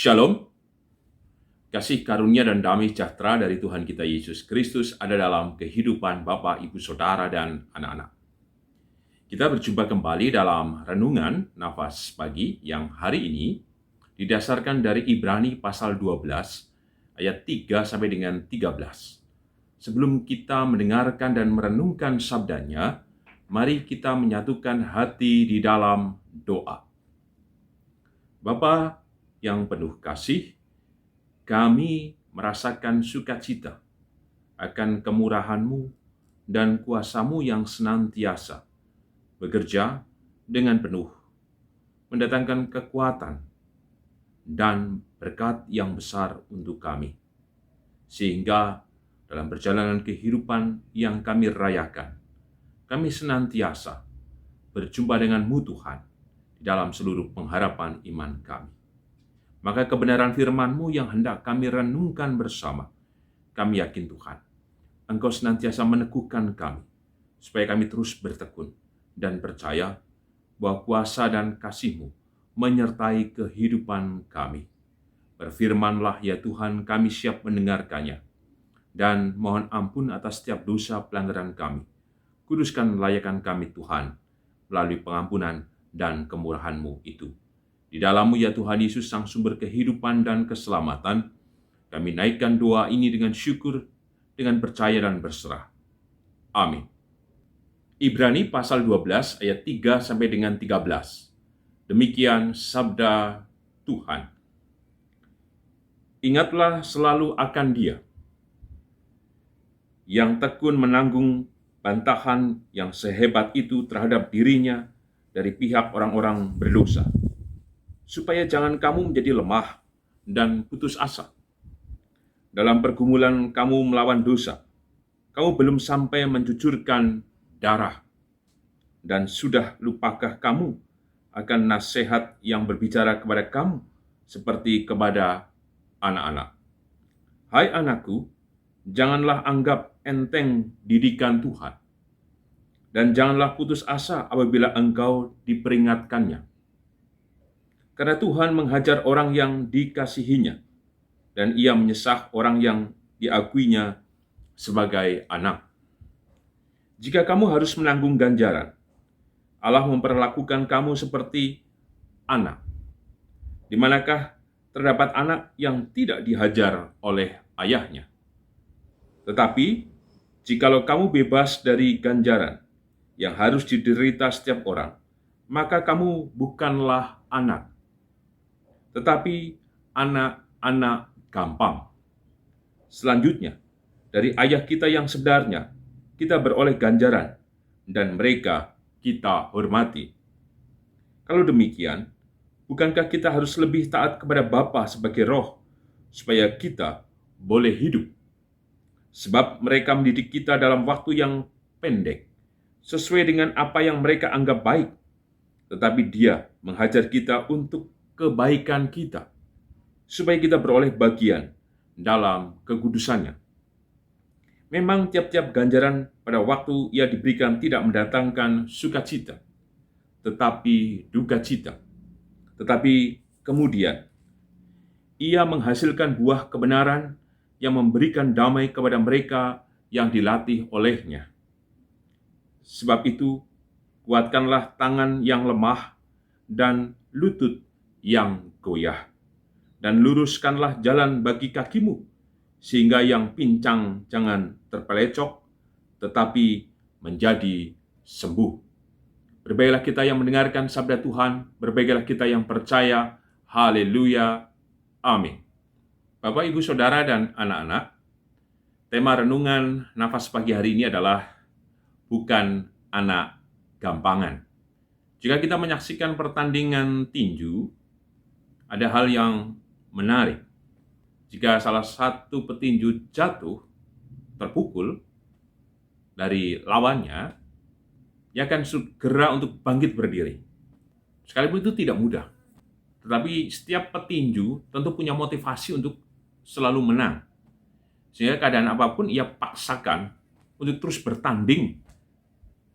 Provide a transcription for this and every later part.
Shalom, kasih karunia dan damai sejahtera dari Tuhan kita Yesus Kristus ada dalam kehidupan Bapak, Ibu, Saudara, dan anak-anak. Kita berjumpa kembali dalam renungan nafas pagi yang hari ini didasarkan dari Ibrani pasal 12 ayat 3 sampai dengan 13. Sebelum kita mendengarkan dan merenungkan sabdanya, mari kita menyatukan hati di dalam doa. Bapa yang penuh kasih, kami merasakan sukacita akan kemurahan-Mu dan kuasa-Mu yang senantiasa bekerja dengan penuh, mendatangkan kekuatan dan berkat yang besar untuk kami. Sehingga dalam perjalanan kehidupan yang kami rayakan, kami senantiasa berjumpa dengan-Mu Tuhan di dalam seluruh pengharapan iman kami. Maka kebenaran firman-Mu yang hendak kami renungkan bersama, kami yakin Tuhan, Engkau senantiasa meneguhkan kami, supaya kami terus bertekun dan percaya bahwa kuasa dan kasih-Mu menyertai kehidupan kami. Berfirmanlah ya Tuhan, kami siap mendengarkannya, dan mohon ampun atas setiap dosa pelanggaran kami. Kuduskan layakan kami Tuhan, melalui pengampunan dan kemurahan-Mu itu. Di dalam-Mu ya Tuhan Yesus, Sang Sumber kehidupan dan keselamatan, kami naikkan doa ini dengan syukur, dengan percaya dan berserah. Amin. Ibrani pasal 12 ayat 3 sampai dengan 13. Demikian sabda Tuhan. Ingatlah selalu akan Dia yang tekun menanggung bantahan yang sehebat itu terhadap dirinya dari pihak orang-orang berdosa, supaya jangan kamu menjadi lemah dan putus asa. Dalam pergumulan kamu melawan dosa, kamu belum sampai mencucurkan darah, dan sudah lupakah kamu akan nasihat yang berbicara kepada kamu seperti kepada anak-anak? Hai anakku, janganlah anggap enteng didikan Tuhan, dan janganlah putus asa apabila engkau diperingatkannya. Karena Tuhan menghajar orang yang dikasihinya, dan Ia menyesah orang yang diakuinya sebagai anak. Jika kamu harus menanggung ganjaran, Allah memperlakukan kamu seperti anak. Di manakah terdapat anak yang tidak dihajar oleh ayahnya? Tetapi, jikalau kamu bebas dari ganjaran yang harus diderita setiap orang, maka kamu bukanlah anak, tetapi anak-anak gampang. Selanjutnya, dari ayah kita yang sebenarnya, kita beroleh ganjaran, dan mereka kita hormati. Kalau demikian, bukankah kita harus lebih taat kepada Bapa sebagai roh, supaya kita boleh hidup? Sebab mereka mendidik kita dalam waktu yang pendek, sesuai dengan apa yang mereka anggap baik, tetapi Dia menghajar kita untuk kebaikan kita, supaya kita beroleh bagian dalam kekudusannya. Memang tiap-tiap ganjaran pada waktu ia diberikan tidak mendatangkan sukacita, tetapi duka cita. Tetapi kemudian ia menghasilkan buah kebenaran yang memberikan damai kepada mereka yang dilatih olehnya. Sebab itu, kuatkanlah tangan yang lemah dan lutut yang goyah, dan luruskanlah jalan bagi kakimu, sehingga yang pincang jangan terpelecok, tetapi menjadi sembuh. Berbahagialah kita yang mendengarkan sabda Tuhan, berbahagialah kita yang percaya. Haleluya. Amin. Bapak, Ibu, Saudara, dan anak-anak, tema renungan nafas pagi hari ini adalah bukan anak gampangan. Jika kita menyaksikan pertandingan tinju, ada hal yang menarik. Jika salah satu petinju jatuh, terpukul dari lawannya, ia akan segera untuk bangkit berdiri. Sekalipun itu tidak mudah, tetapi setiap petinju tentu punya motivasi untuk selalu menang. Sehingga keadaan apapun ia paksakan untuk terus bertanding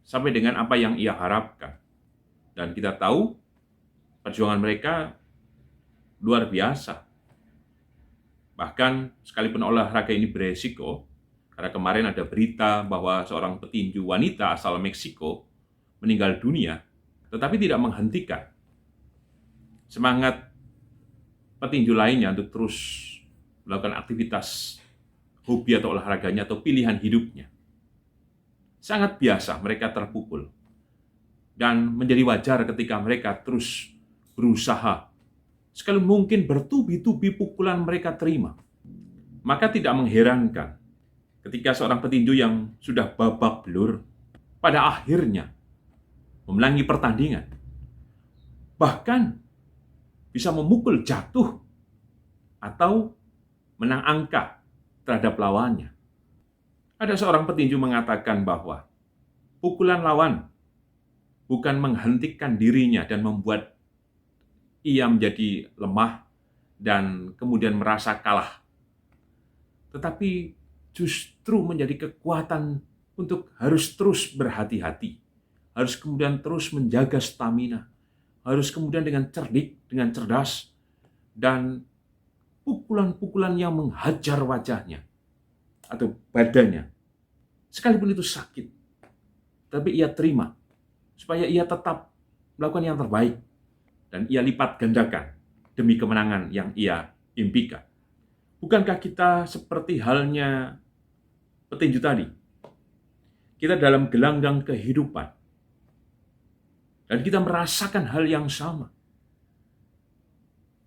sampai dengan apa yang ia harapkan. Dan kita tahu perjuangan mereka luar biasa. Bahkan sekalipun olahraga ini beresiko, karena kemarin ada berita bahwa seorang petinju wanita asal Meksiko meninggal dunia, tetapi tidak menghentikan semangat petinju lainnya untuk terus melakukan aktivitas hobi atau olahraganya atau pilihan hidupnya. Sangat biasa mereka terpukul. Dan menjadi wajar ketika mereka terus berusaha. Sekali mungkin bertubi-tubi pukulan mereka terima. Maka tidak mengherankan ketika seorang petinju yang sudah babak belur pada akhirnya memenangi pertandingan. Bahkan bisa memukul jatuh atau menang angka terhadap lawannya. Ada seorang petinju mengatakan bahwa pukulan lawan bukan menghentikan dirinya dan membuat ia menjadi lemah dan kemudian merasa kalah, tetapi justru menjadi kekuatan untuk harus terus berhati-hati, harus kemudian terus menjaga stamina, harus kemudian dengan cerdik, dengan cerdas, dan pukulan-pukulan yang menghajar wajahnya atau badannya, sekalipun itu sakit, tapi ia terima, supaya ia tetap melakukan yang terbaik, dan ia lipat gandakan demi kemenangan yang ia impikan. Bukankah kita seperti halnya petinju tadi? Kita dalam gelanggang kehidupan, dan kita merasakan hal yang sama.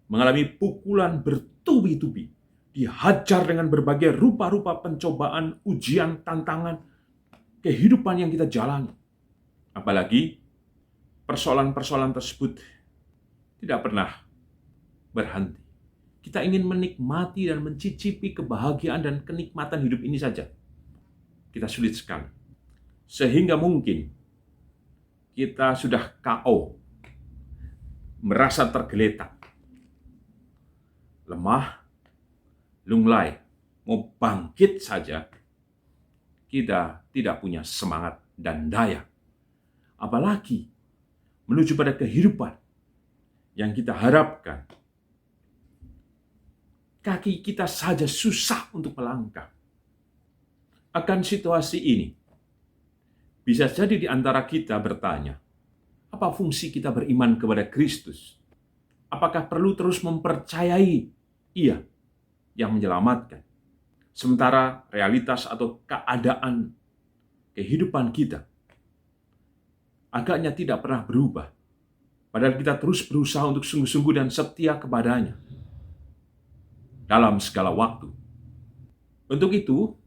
Mengalami pukulan bertubi-tubi, dihajar dengan berbagai rupa-rupa pencobaan, ujian, tantangan, kehidupan yang kita jalani. Apalagi persoalan-persoalan tersebut tidak pernah berhenti. Kita ingin menikmati dan mencicipi kebahagiaan dan kenikmatan hidup ini saja. Kita sulit sekali. Sehingga mungkin kita sudah KO, merasa tergeletak, lemah, lunglai, mau bangkit saja, kita tidak punya semangat dan daya. Apalagi menuju pada kehidupan yang kita harapkan. Kaki kita saja susah untuk melangkah. Akan situasi ini, bisa jadi di antara kita bertanya, apa fungsi kita beriman kepada Kristus? Apakah perlu terus mempercayai Ia yang menyelamatkan? Sementara realitas atau keadaan kehidupan kita agaknya tidak pernah berubah. Padahal kita terus berusaha untuk sungguh-sungguh dan setia kepadanya dalam segala waktu. Untuk itu,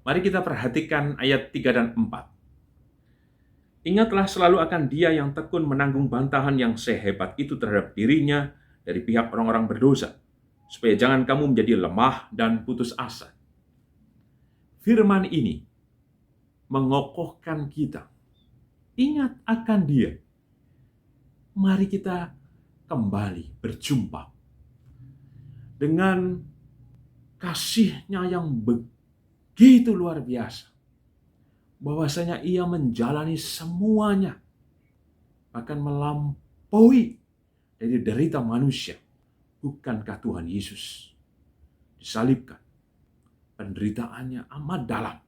mari kita perhatikan ayat 3 dan 4. Ingatlah selalu akan Dia yang tekun menanggung bantahan yang sehebat itu terhadap dirinya dari pihak orang-orang berdosa, supaya jangan kamu menjadi lemah dan putus asa. Firman ini mengokohkan kita. Ingat akan Dia. Mari kita kembali berjumpa dengan kasih-Nya yang begitu luar biasa. Bahwasanya Ia menjalani semuanya, bahkan melampaui dari derita manusia. Bukankah Tuhan Yesus disalibkan? Penderitaannya amat dalam,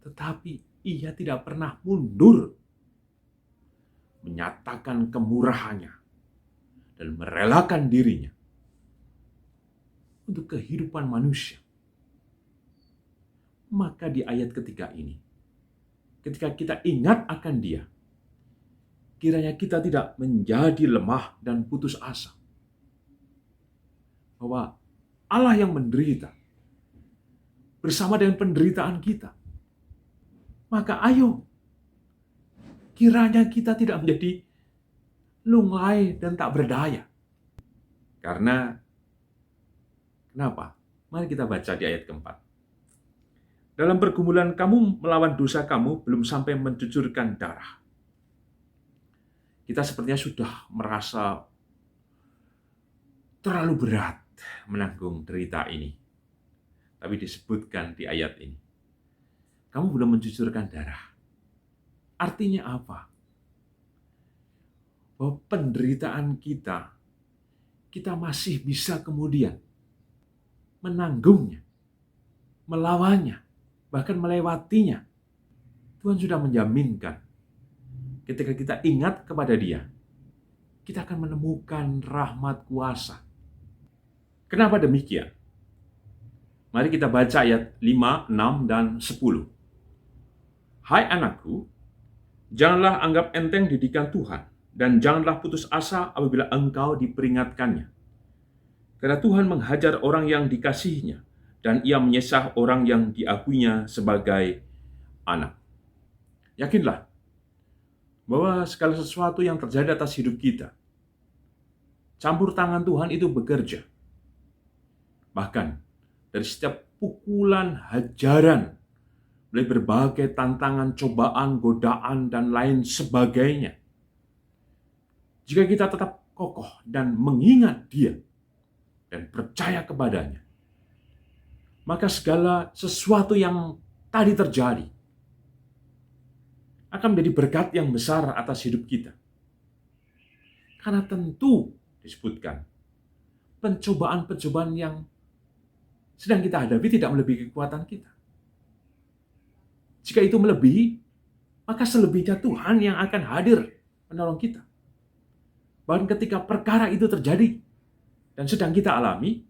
tetapi Ia tidak pernah mundur menyatakan kemurahannya dan merelakan dirinya untuk kehidupan manusia. Maka di ayat ketiga ini, ketika kita ingat akan Dia, kiranya kita tidak menjadi lemah dan putus asa. Bahwa Allah yang menderita bersama dengan penderitaan kita. Maka ayo, kiranya kita tidak menjadi lunglai dan tak berdaya. Karena, kenapa? Mari kita baca di ayat keempat. Dalam pergumulan kamu melawan dosa kamu belum sampai mencucurkan darah. Kita sepertinya sudah merasa terlalu berat menanggung derita ini. Tapi disebutkan di ayat ini, kamu belum mencucurkan darah. Artinya apa? Bahwa penderitaan kita masih bisa kemudian menanggungnya, melawannya, bahkan melewatinya. Tuhan sudah menjaminkan ketika kita ingat kepada Dia, kita akan menemukan rahmat kuasa. Kenapa demikian? Mari kita baca ayat 5, 6, dan 10. Hai anakku, janganlah anggap enteng didikan Tuhan, dan janganlah putus asa apabila engkau diperingatkannya. Karena Tuhan menghajar orang yang dikasihinya, dan Ia menyesah orang yang diakuinya sebagai anak. Yakinlah bahwa segala sesuatu yang terjadi atas hidup kita, campur tangan Tuhan itu bekerja. Bahkan dari setiap pukulan, hajaran, dari berbagai tantangan, cobaan, godaan, dan lain sebagainya, jika kita tetap kokoh dan mengingat Dia dan percaya kepadanya, maka segala sesuatu yang tadi terjadi akan menjadi berkat yang besar atas hidup kita. Karena tentu disebutkan, pencobaan-pencobaan yang sedang kita hadapi tidak melebihi kekuatan kita. Jika itu melebihi, maka selebihnya Tuhan yang akan hadir menolong kita. Bahkan ketika perkara itu terjadi dan sedang kita alami,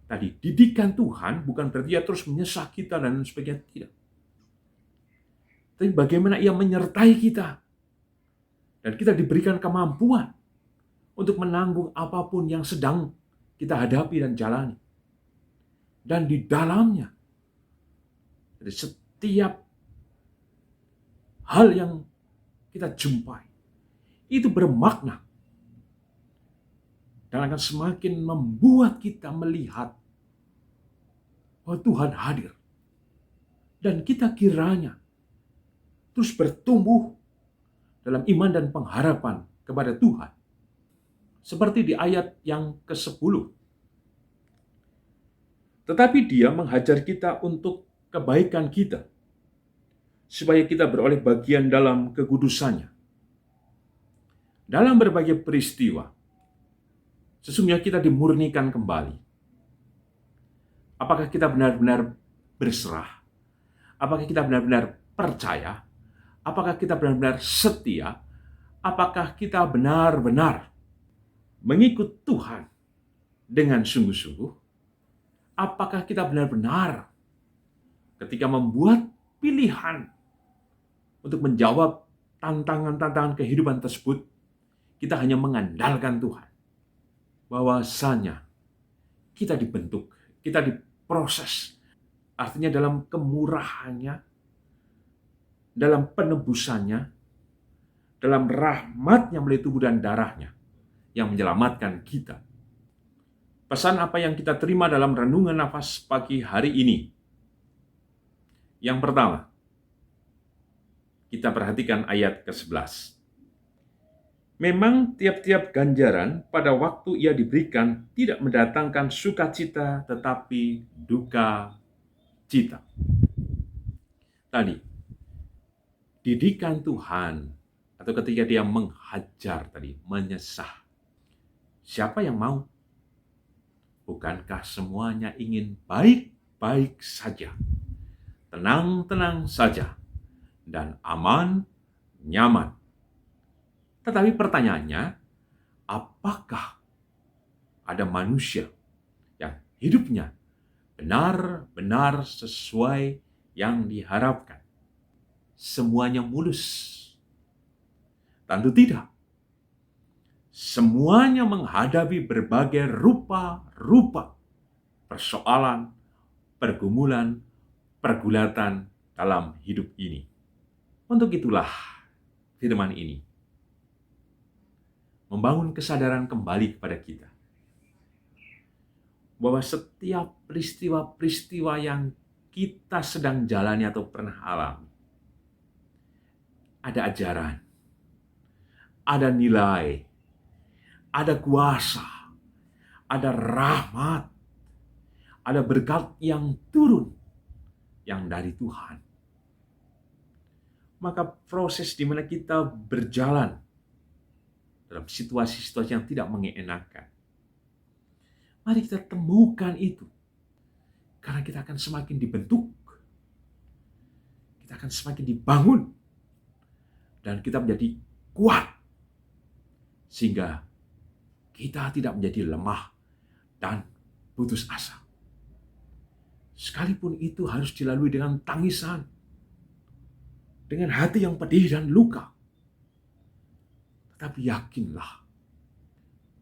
tadi didikan Tuhan bukan berarti Ia terus menyesah kita dan sebagainya, tidak. Tapi bagaimana Ia menyertai kita dan kita diberikan kemampuan untuk menanggung apapun yang sedang kita hadapi dan jalani. Dan di dalamnya, dari setiap hal yang kita jumpai, itu bermakna dan akan semakin membuat kita melihat bahwa Tuhan hadir. Dan kita kiranya terus bertumbuh dalam iman dan pengharapan kepada Tuhan. Seperti di ayat yang ke-10. Tetapi Dia menghajar kita untuk kebaikan kita, supaya kita beroleh bagian dalam kekudusannya. Dalam berbagai peristiwa, sesungguhnya kita dimurnikan kembali. Apakah kita benar-benar berserah? Apakah kita benar-benar percaya? Apakah kita benar-benar setia? Apakah kita benar-benar mengikut Tuhan dengan sungguh-sungguh? Apakah kita benar-benar ketika membuat pilihan untuk menjawab tantangan-tantangan kehidupan tersebut, kita hanya mengandalkan Tuhan? Bahwasanya kita dibentuk, kita diproses. Artinya dalam kemurahannya, dalam penebusannya, dalam rahmatnya melalui tubuh dan darahnya yang menyelamatkan kita. Pesan apa yang kita terima dalam renungan nafas pagi hari ini? Yang pertama, kita perhatikan ayat ke-11. Memang tiap-tiap ganjaran pada waktu ia diberikan tidak mendatangkan sukacita tetapi duka cita. Tadi, didikan Tuhan atau ketika Dia menghajar tadi, menyesah. Siapa yang mau? Bukankah semuanya ingin baik-baik saja, tenang-tenang saja, dan aman, nyaman? Tetapi pertanyaannya, apakah ada manusia yang hidupnya benar-benar sesuai yang diharapkan? Semuanya mulus? Tentu tidak. Semuanya menghadapi berbagai rupa-rupa persoalan, pergumulan, pergulatan dalam hidup ini. Untuk itulah firman ini membangun kesadaran kembali kepada kita bahwa setiap peristiwa-peristiwa yang kita sedang jalani atau pernah alami, ada ajaran, ada nilai, ada kuasa, ada rahmat, ada berkat yang turun, yang dari Tuhan. Maka proses di mana kita berjalan dalam situasi-situasi yang tidak mengenakan, Mari kita temukan itu. Karena kita akan semakin dibentuk. Kita akan semakin dibangun. Dan kita menjadi kuat. Sehingga kita tidak menjadi lemah dan putus asa. Sekalipun itu harus dilalui dengan tangisan. Dengan hati yang pedih dan luka. Tetapi yakinlah,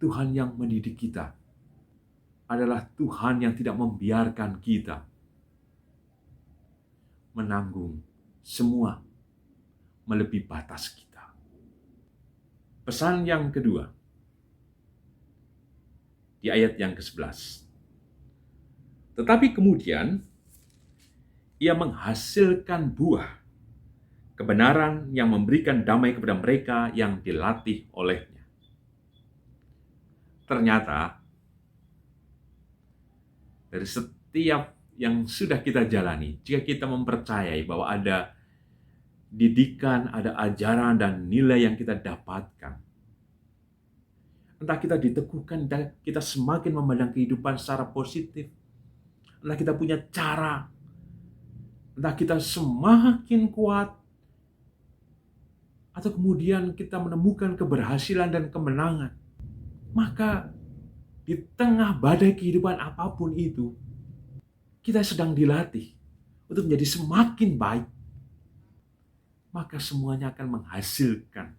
Tuhan yang mendidik kita adalah Tuhan yang tidak membiarkan kita menanggung semua melebihi batas kita. Pesan yang kedua, di ayat yang ke-11. Tetapi kemudian, ia menghasilkan buah kebenaran yang memberikan damai kepada mereka yang dilatih olehnya. Ternyata, dari setiap yang sudah kita jalani, jika kita mempercayai bahwa ada didikan, ada ajaran dan nilai yang kita dapatkan, entah kita diteguhkan dan kita semakin memandang kehidupan secara positif, entah kita punya cara, entah kita semakin kuat, atau kemudian kita menemukan keberhasilan dan kemenangan, maka di tengah badai kehidupan apapun itu, kita sedang dilatih untuk menjadi semakin baik. Maka semuanya akan menghasilkan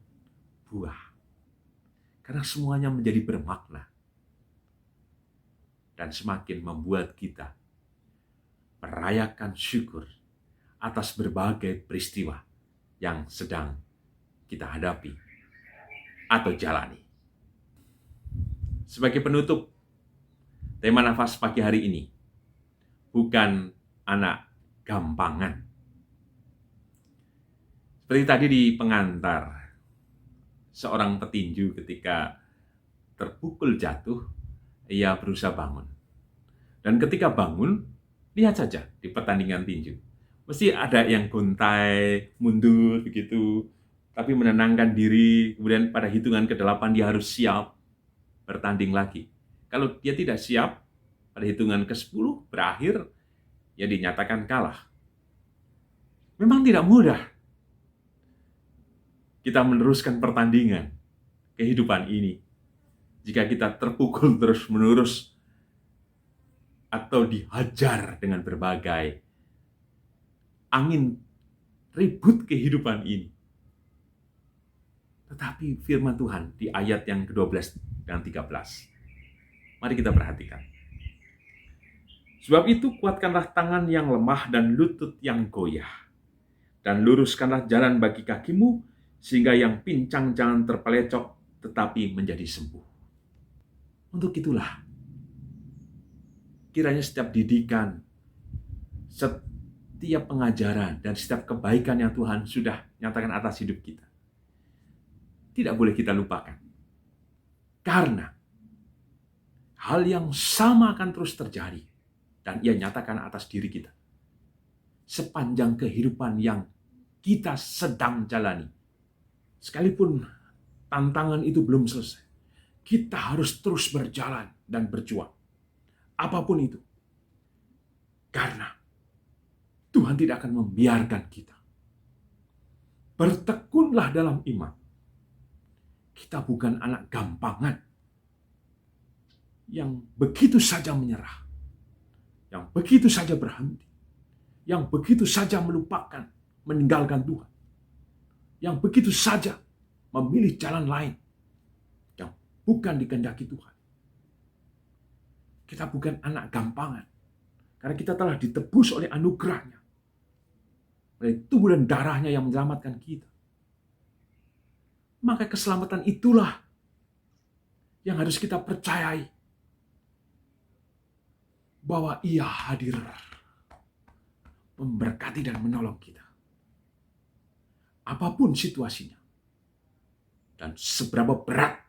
buah. Karena semuanya menjadi bermakna. Dan semakin membuat kita merayakan syukur atas berbagai peristiwa yang sedang kita hadapi atau jalani. Sebagai penutup, tema nafas pagi hari ini, bukan anak gampangan. Seperti tadi di pengantar, seorang petinju ketika terpukul jatuh, ia berusaha bangun. Dan ketika bangun, lihat saja di pertandingan tinju. Mesti ada yang guntai, mundur begitu, tapi menenangkan diri, kemudian pada hitungan ke-8 dia harus siap bertanding lagi. Kalau dia tidak siap, pada hitungan ke-10 berakhir, ya dinyatakan kalah. Memang tidak mudah kita meneruskan pertandingan kehidupan ini jika kita terpukul terus-menerus atau dihajar dengan berbagai angin ribut kehidupan ini. Tetapi firman Tuhan di ayat yang ke-12 dan 13. Mari kita perhatikan. Sebab itu kuatkanlah tangan yang lemah dan lutut yang goyah. Dan luruskanlah jalan bagi kakimu, sehingga yang pincang jangan terpelecok, tetapi menjadi sembuh. Untuk itulah, kiranya setiap didikan, setiap pengajaran, dan setiap kebaikan yang Tuhan sudah nyatakan atas hidup kita, tidak boleh kita lupakan. Karena hal yang sama akan terus terjadi dan ia nyatakan atas diri kita sepanjang kehidupan yang kita sedang jalani. Sekalipun tantangan itu belum selesai, kita harus terus berjalan dan berjuang. Apapun itu. Karena Tuhan tidak akan membiarkan kita. Bertekunlah dalam iman. Kita bukan anak gampangan yang begitu saja menyerah, yang begitu saja berhenti, yang begitu saja melupakan, meninggalkan Tuhan, yang begitu saja memilih jalan lain yang bukan dikehendaki Tuhan. Kita bukan anak gampangan, karena kita telah ditebus oleh anugerahnya, oleh tubuh dan darahnya yang menyelamatkan kita. Maka keselamatan itulah yang harus kita percayai, bahwa Ia hadir memberkati dan menolong kita. Apapun situasinya dan seberapa berat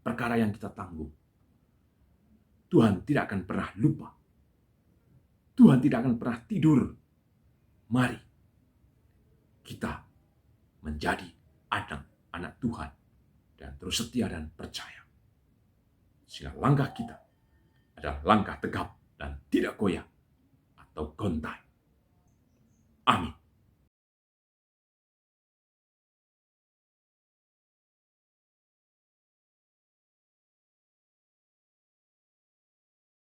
perkara yang kita tanggung, Tuhan tidak akan pernah lupa. Tuhan tidak akan pernah tidur. Mari kita menjadi anak Tuhan dan terus setia dan percaya. Sehingga langkah kita adalah langkah tegap dan tidak goyah atau gontai. Amin.